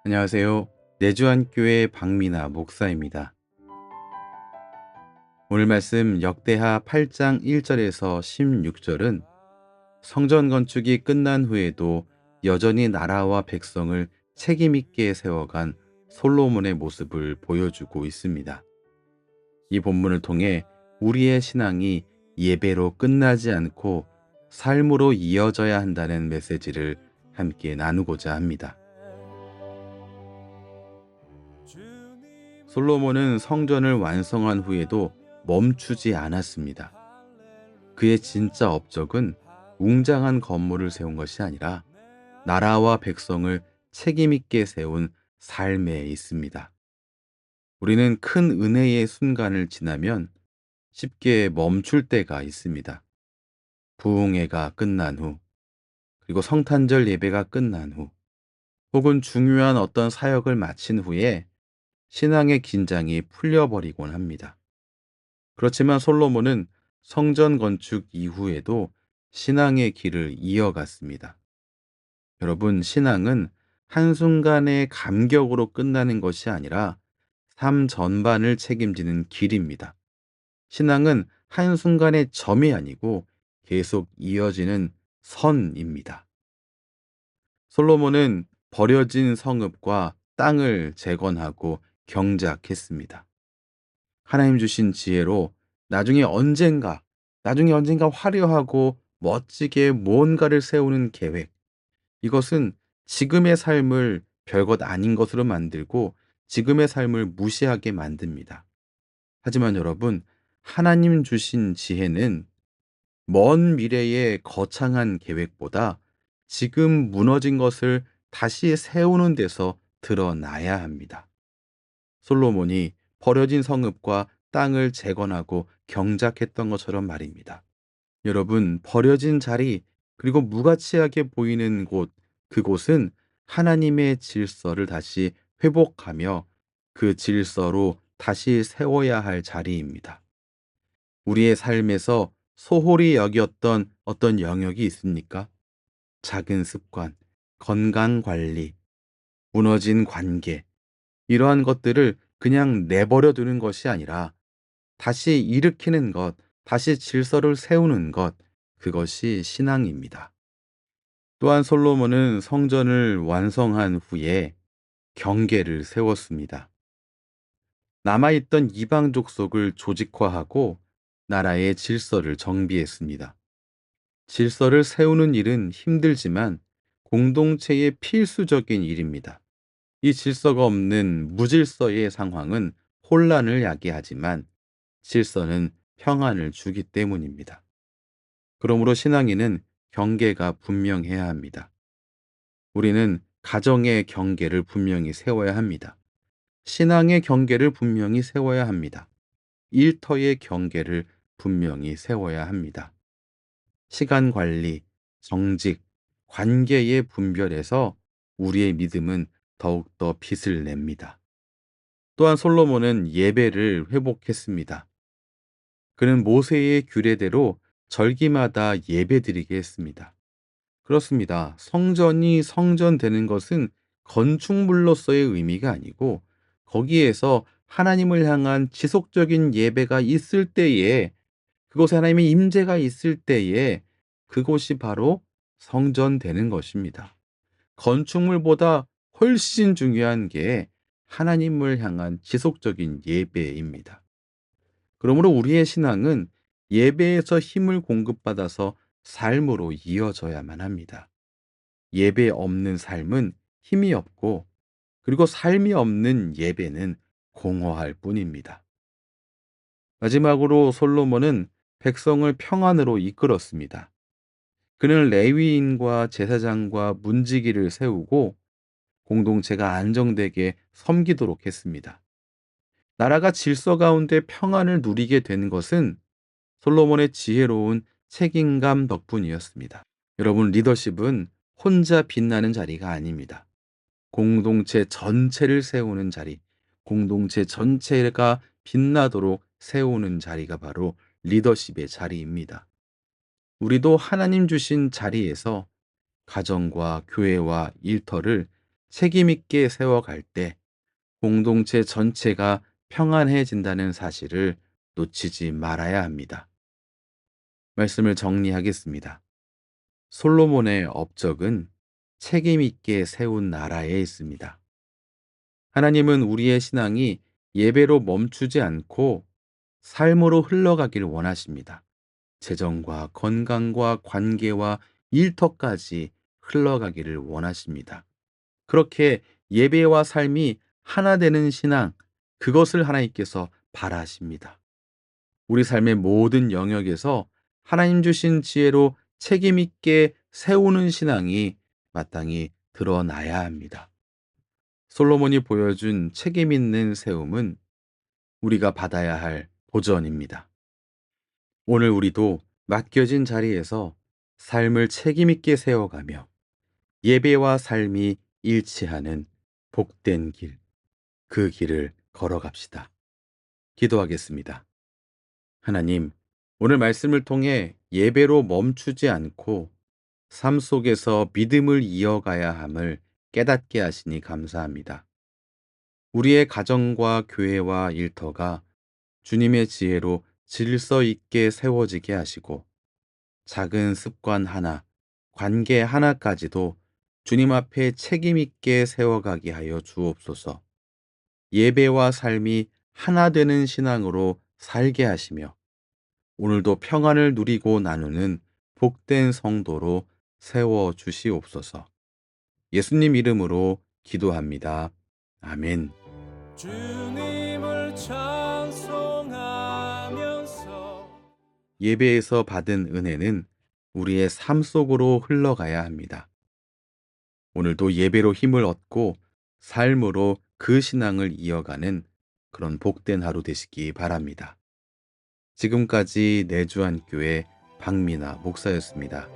안녕하세요. 내주한교회 박미나 목사입니다. 오늘 말씀 역대하 8장 1절에서 16절은 성전 건축이 끝난 후에도 여전히 나라와 백성을 책임있게 세워간 솔로몬의 모습을 보여주고 있습니다. 이 본문을 통해 우리의 신앙이 예배로 끝나지 않고 삶으로 이어져야 한다는 메시지를 함께 나누고자 합니다. 솔로몬은 성전을 완성한 후에도 멈추지 않았습니다. 그의 진짜 업적은 웅장한 건물을 세운 것이 아니라 나라와 백성을 책임있게 세운 삶에 있습니다. 우리는 큰 은혜의 순간을 지나면 쉽게 멈출 때가 있습니다. 부흥회가 끝난 후, 그리고 성탄절 예배가 끝난 후, 혹은 중요한 어떤 사역을 마친 후에 신앙의 긴장이 풀려버리곤 합니다. 그렇지만 솔로몬은 성전 건축 이후에도 신앙의 길을 이어갔습니다. 여러분, 신앙은 한순간의 감격으로 끝나는 것이 아니라 삶 전반을 책임지는 길입니다. 신앙은 한순간의 점이 아니고 계속 이어지는 선입니다. 솔로몬은 버려진 성읍과 땅을 재건하고 경작했습니다. 하나님 주신 지혜로 나중에 언젠가 화려하고 멋지게 무언가를 세우는 계획. 이것은 지금의 삶을 별것 아닌 것으로 만들고 지금의 삶을 무시하게 만듭니다. 하지만 여러분, 하나님 주신 지혜는 먼 미래의 거창한 계획보다 지금 무너진 것을 다시 세우는 데서 드러나야 합니다. 솔로몬이 버려진 성읍과 땅을 재건하고 경작했던 것처럼 말입니다. 여러분, 버려진 자리, 그리고 무가치하게 보이는 곳, 그곳은 하나님의 질서를 다시 회복하며 그 질서로 다시 세워야 할 자리입니다. 우리의 삶에서 소홀히 여겼던 어떤 영역이 있습니까? 작은 습관, 건강 관리, 무너진 관계, 이러한 것들을 그냥 내버려 두는 것이 아니라 다시 일으키는 것, 다시 질서를 세우는 것, 그것이 신앙입니다. 또한 솔로몬은 성전을 완성한 후에 경계를 세웠습니다. 남아있던 이방 족속을 조직화하고 나라의 질서를 정비했습니다. 질서를 세우는 일은 힘들지만 공동체의 필수적인 일입니다. 이 질서가 없는 무질서의 상황은 혼란을 야기하지만 질서는 평안을 주기 때문입니다. 그러므로 신앙인은 경계가 분명해야 합니다. 우리는 가정의 경계를 분명히 세워야 합니다. 신앙의 경계를 분명히 세워야 합니다. 일터의 경계를 분명히 세워야 합니다. 시간 관리, 정직, 관계의 분별에서 우리의 믿음은 더욱더 빛을 냅니다. 또한 솔로몬은 예배를 회복했습니다. 그는 모세의 규례대로 절기마다 예배드리게 했습니다. 그렇습니다. 성전이 성전되는 것은 건축물로서의 의미가 아니고 거기에서 하나님을 향한 지속적인 예배가 있을 때에, 그곳에 하나님의 임재가 있을 때에 그곳이 바로 성전되는 것입니다. 건축물보다 훨씬 중요한 게 하나님을 향한 지속적인 예배입니다. 그러므로 우리의 신앙은 예배에서 힘을 공급받아서 삶으로 이어져야만 합니다. 예배 없는 삶은 힘이 없고, 그리고 삶이 없는 예배는 공허할 뿐입니다. 마지막으로 솔로몬은 백성을 평안으로 이끌었습니다. 그는 레위인과 제사장과 문지기를 세우고 공동체가 안정되게 섬기도록 했습니다. 나라가 질서 가운데 평안을 누리게 된 것은 솔로몬의 지혜로운 책임감 덕분이었습니다. 여러분, 리더십은 혼자 빛나는 자리가 아닙니다. 공동체 전체를 세우는 자리, 공동체 전체가 빛나도록 세우는 자리가 바로 리더십의 자리입니다. 우리도 하나님 주신 자리에서 가정과 교회와 일터를 책임 있게 세워갈 때 공동체 전체가 평안해진다는 사실을 놓치지 말아야 합니다. 말씀을 정리하겠습니다. 솔로몬의 업적은 책임 있게 세운 나라에 있습니다. 하나님은 우리의 신앙이 예배로 멈추지 않고 삶으로 흘러가길 원하십니다. 재정과 건강과 관계와 일터까지 흘러가기를 원하십니다. 그렇게 예배와 삶이 하나 되는 신앙, 그것을 하나님께서 바라십니다. 우리 삶의 모든 영역에서 하나님 주신 지혜로 책임 있게 세우는 신앙이 마땅히 드러나야 합니다. 솔로몬이 보여준 책임 있는 세움은 우리가 받아야 할 도전입니다. 오늘 우리도 맡겨진 자리에서 삶을 책임 있게 세워가며 예배와 삶이 일치하는 복된 길, 그 길을 걸어갑시다. 기도하겠습니다. 하나님, 오늘 말씀을 통해 예배로 멈추지 않고 삶 속에서 믿음을 이어가야 함을 깨닫게 하시니 감사합니다. 우리의 가정과 교회와 일터가 주님의 지혜로 질서 있게 세워지게 하시고 작은 습관 하나, 관계 하나까지도 주님 앞에 책임 있게 세워가게 하여 주옵소서. 예배와 삶이 하나 되는 신앙으로 살게 하시며 오늘도 평안을 누리고 나누는 복된 성도로 세워 주시옵소서. 예수님 이름으로 기도합니다. 아멘. 주님을 찬송하면서 예배에서 받은 은혜는 우리의 삶 속으로 흘러가야 합니다. 오늘도 예배로 힘을 얻고 삶으로 그 신앙을 이어가는 그런 복된 하루 되시기 바랍니다. 지금까지 내주한 교회 박미나 목사였습니다.